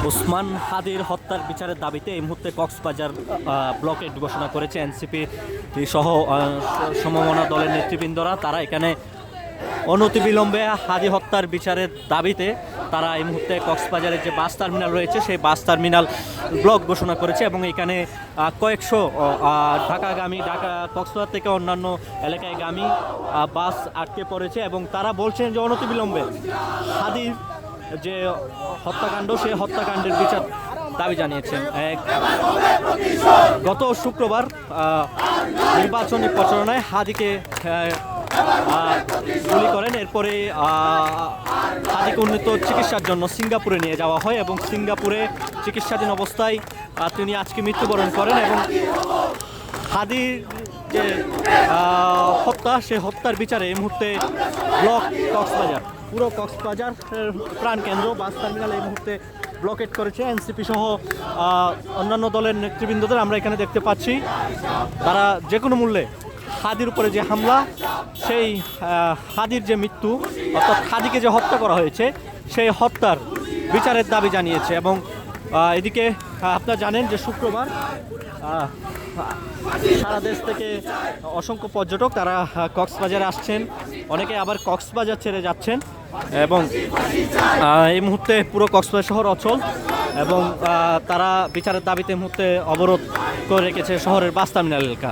ওসমান হাদির হত্যার বিচারের দাবিতে এই মুহূর্তে কক্সবাজার ব্লকেট ঘোষণা করেছে এনসিপি সহ সমমনা দলের নেতৃবৃন্দরা। তারা এখানে অনতিবিলম্বে হাদি হত্যার বিচারের দাবিতে তারা এই মুহূর্তে কক্সবাজারের যে বাস টার্মিনাল রয়েছে সেই বাস টার্মিনাল ব্লক ঘোষণা করেছে এবং এখানে কয়েকশো ঢাকাগামী কক্সবাজার থেকে অন্যান্য এলাকায় গামী বাস আটকে পড়েছে এবং তারা বলছেন যে অনতিবিলম্বে হাদির যে হত্যাকাণ্ড সেই হত্যাকাণ্ডের বিচার দাবি জানিয়েছেন। গত শুক্রবার নির্বাচনী প্রচারণায় হাদিকে গুলি করেন। এরপরে হাদিকে উন্নত চিকিৎসার জন্য সিঙ্গাপুরে নিয়ে যাওয়া হয় এবং সিঙ্গাপুরে চিকিৎসাধীন অবস্থায় তিনি আজকে মৃত্যুবরণ করেন এবং হাদির যে হত্যা সেই হত্যার বিচারে এই মুহূর্তে ব্লক কক্সবাজার পুরো কক্সবাজার প্রাণকেন্দ্র বাস টার্মিনাল এই মুহূর্তে ব্লকেট করেছে এনসিপি সহ অন্যান্য দলের নেতৃবৃন্দদের আমরা এখানে দেখতে পাচ্ছি। তারা যে কোনো মূল্যে হাদির উপরে যে হামলা সেই হাদির যে মৃত্যু অর্থাৎ হাদিকে যে হত্যা করা হয়েছে সেই হত্যার বিচারের দাবি জানিয়েছে এবং এদিকে আপনারা জানেন যে শুক্রবার সারা দেশ থেকে অসংখ্য পর্যটক তারা কক্সবাজারে আসছেন, অনেকে আবার কক্সবাজার ছেড়ে যাচ্ছেন এবং এই মুহূর্তে পুরো কক্সবাজার শহর অচল এবং তারা বিচারের দাবিতে মুহূর্তে অবরোধ করে রেখেছে শহরের বাস টার্মিনাল এলাকা।